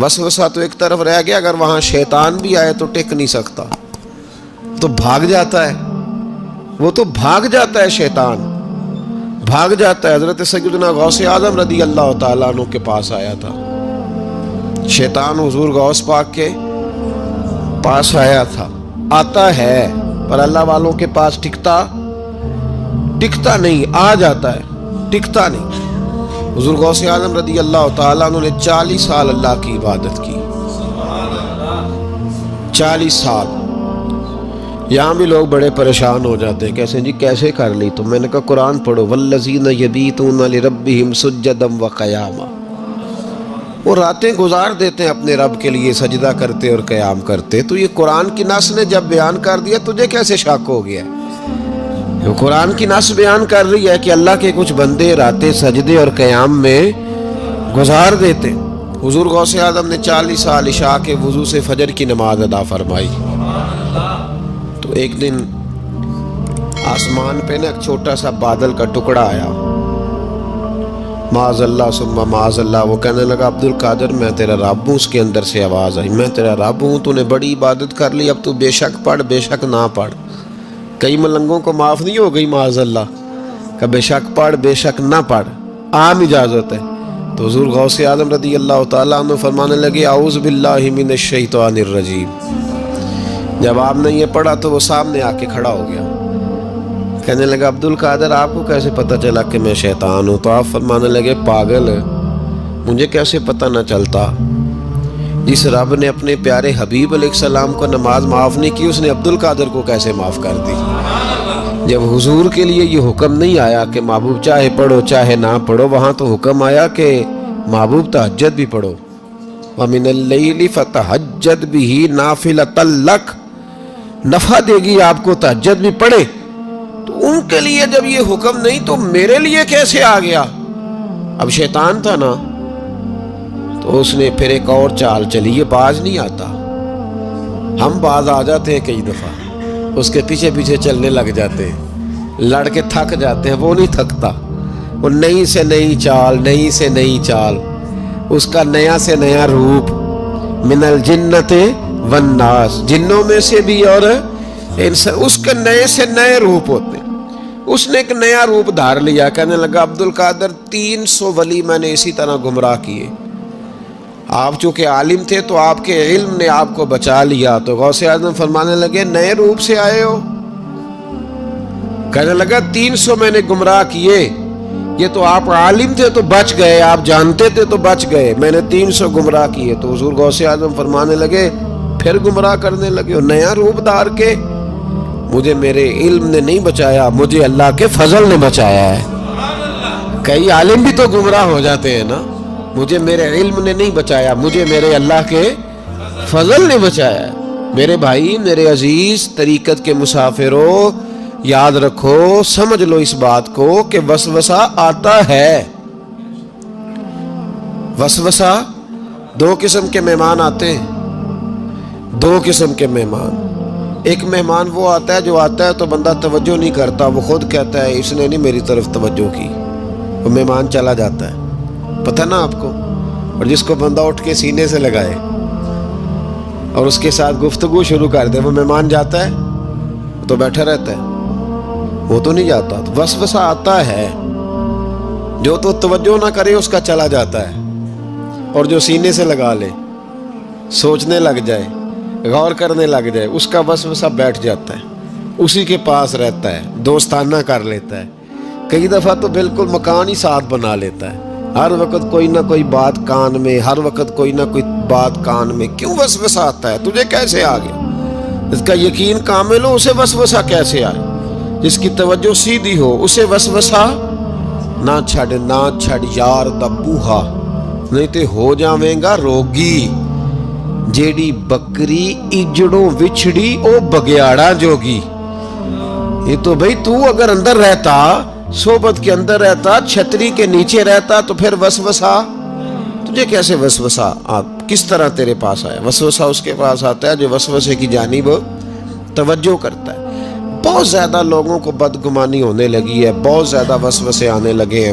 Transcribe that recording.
وسوسہ تو ایک طرف رہ گیا، اگر وہاں شیطان بھی آئے تو ٹک نہیں سکتا، تو بھاگ جاتا ہے، وہ تو بھاگ جاتا ہے، شیطان بھاگ جاتا ہے۔ حضرت سیدنا غوث اعظم رضی اللہ تعالیٰ عنہ کے پاس آیا تھا، شیطان حضور غوث پاک کے پاس آیا تھا، آتا ہے پر اللہ والوں کے پاس ٹکتا نہیں، آ جاتا ہے، ٹکتا نہیں۔ حضور غوث اعظم رضی اللہ تعالیٰ عنہ نے 40 سال اللہ کی عبادت کی، 40 سال۔ یہاں بھی لوگ بڑے پریشان ہو جاتے ہیں، کیسے جی کیسے کر لی؟ تو میں نے کہا قرآن پڑھو، والذین یبیتون لربہم سجدا وقیاما، وہ راتیں گزار دیتے ہیں اپنے رب کے لیے سجدہ کرتے اور قیام کرتے۔ تو یہ قرآن کی نص نے جب بیان کر دیا، تجھے کیسے شک ہو گیا؟ قرآن کی نص بیان کر رہی ہے کہ اللہ کے کچھ بندے راتیں سجدے اور قیام میں گزار دیتے۔ حضور غوث اعظم نے 40 سال عشاء کے وضو سے فجر کی نماز ادا فرمائی۔ تو ایک دن آسمان پہ نا ایک چھوٹا سا بادل کا ٹکڑا آیا، معاذ اللہ ثم معاذ اللہ، وہ کہنے لگا عبد القادر میں تیرا رب ہوں۔ اس کے اندر سے آواز آئی، میں تیرا رب ہوں، تو نے بڑی عبادت کر لی، اب تو بے شک پڑھ بے شک نہ پڑھ۔ کئی ملنگوں کو معاف نہیں ہو گئی معاذ اللہ کہ بے شک پڑھ بے شک نہ پڑھ، عام اجازت ہے۔ تو حضور غوث اعظم رضی اللہ تعالیٰ عنہ فرمانے لگے اعوذ باللہ من الشیطان الرجیم۔ جب آپ نے یہ پڑھا تو وہ سامنے آ کے کھڑا ہو گیا، کہنے لگا عبد القادر آپ کو کیسے پتہ چلا کہ میں شیطان ہوں؟ تو آپ فرمانے لگے پاگل، مجھے کیسے پتہ نہ چلتا؟ جس رب نے اپنے پیارے حبیب علیہ السلام کو نماز معاف نہیں کی، اس نے عبد القادر کو کیسے معاف کر دی؟ جب حضور کے لیے یہ حکم نہیں آیا کہ محبوب چاہے پڑھو چاہے نہ پڑھو، وہاں تو حکم آیا کہ محبوب تہجد بھی پڑھو، وَمِنَ اللَّيْلِ فَتَہَجَّدْ بِهِ نَافِلَةً لَكَ، نفع دے گی آپ کو، تہجد بھی پڑھے۔ تو ان کے لیے جب یہ حکم نہیں تو میرے لیے کیسے آ گیا؟ اب شیطان تھا نا، تو اس نے پھر ایک اور چال چلی، یہ باز نہیں آتا، ہم باز آ جاتے ہیں کئی دفعہ، اس کے پیچھے پیچھے چلنے لگ جاتے ہیں، لڑ کے تھک جاتے ہیں، وہ نہیں تھکتا، وہ نئی سے نئی چال، نئی سے نئی چال، اس کا نیا سے نیا روپ، من الجنت والناس، جنوں میں سے بھی اور اس کے نئے سے نئے روپ ہوتے ہیں۔ اس نے ایک نیا روپ دھار لیا، کہنے لگا عبد القادر 300 ولی میں نے اسی طرح گمراہ کیے، آپ چونکہ عالم تھے تو آپ کے علم نے آپ کو بچا لیا۔ تو غوث اعظم فرمانے لگے نئے روپ سے آئے ہو؟ کہنے لگا 300 میں نے گمراہ کیے، یہ تو آپ عالم تھے تو بچ گئے، آپ جانتے تھے تو بچ گئے، میں نے 300 گمراہ کیے۔ تو حضور غوث اعظم فرمانے لگے پھر گمراہ کرنے لگے ہو نیا روپ دھار کے؟ مجھے میرے علم نے نہیں بچایا، مجھے اللہ کے فضل نے بچایا ہے۔ کئی عالم بھی تو گمراہ ہو جاتے ہیں نا، مجھے میرے علم نے نہیں بچایا، مجھے میرے اللہ کے فضل نے بچایا ہے۔ میرے بھائی، میرے عزیز طریقت کے مسافروں، یاد رکھو، سمجھ لو اس بات کو کہ وسوسہ آتا ہے۔ وسوسہ، دو قسم کے مہمان آتے ہیں، دو قسم کے مہمان۔ ایک مہمان وہ آتا ہے جو آتا ہے تو بندہ توجہ نہیں کرتا، وہ خود کہتا ہے اس نے نہیں میری طرف توجہ کی، وہ مہمان چلا جاتا ہے، پتہ نا آپ کو۔ اور جس کو بندہ اٹھ کے سینے سے لگائے اور اس کے ساتھ گفتگو شروع کر دے، وہ مہمان جاتا ہے تو بیٹھا رہتا ہے، وہ تو نہیں جاتا۔ تو وسوسہ آتا ہے، جو تو توجہ نہ کرے اس کا چلا جاتا ہے، اور جو سینے سے لگا لے، سوچنے لگ جائے، غور کرنے لگ جائے، اس کا وسوسہ بیٹھ جاتا ہے، اسی کے پاس رہتا ہے، دوستانہ کر لیتا ہے، کئی دفعہ تو بالکل مکان ہی ساتھ بنا لیتا ہے، ہر وقت کوئی نہ کوئی بات کان میں، ہر وقت کوئی نہ کوئی بات کان میں۔ کیوں وسوسہ آتا ہے؟ تجھے کیسے آ گیا؟ اس کا یقین کامل ہو، اسے وسوسہ کیسے آئے؟ جس کی توجہ سیدھی ہو اسے وسوسہ نہ چھڑ یار دا بوہا، نہیں تے ہو جاویں گا روگی، جیڑی بکری اجڑوں وچھڑی او بگیاڑا جوگی۔ یہ تو بھئی تو اگر اندر رہتا، صحبت کے اندر رہتا، چھتری کے نیچے رہتا، تو پھر وسوسہ تجھے کیسے وسوسہ کس طرح تیرے پاس آیا؟ وسوسہ اس کے پاس آتا ہے جو وسوسے کی جانب توجہ کرتا ہے۔ بہت زیادہ لوگوں کو بدگمانی ہونے لگی ہے، بہت زیادہ وسوسے آنے لگے ہیں،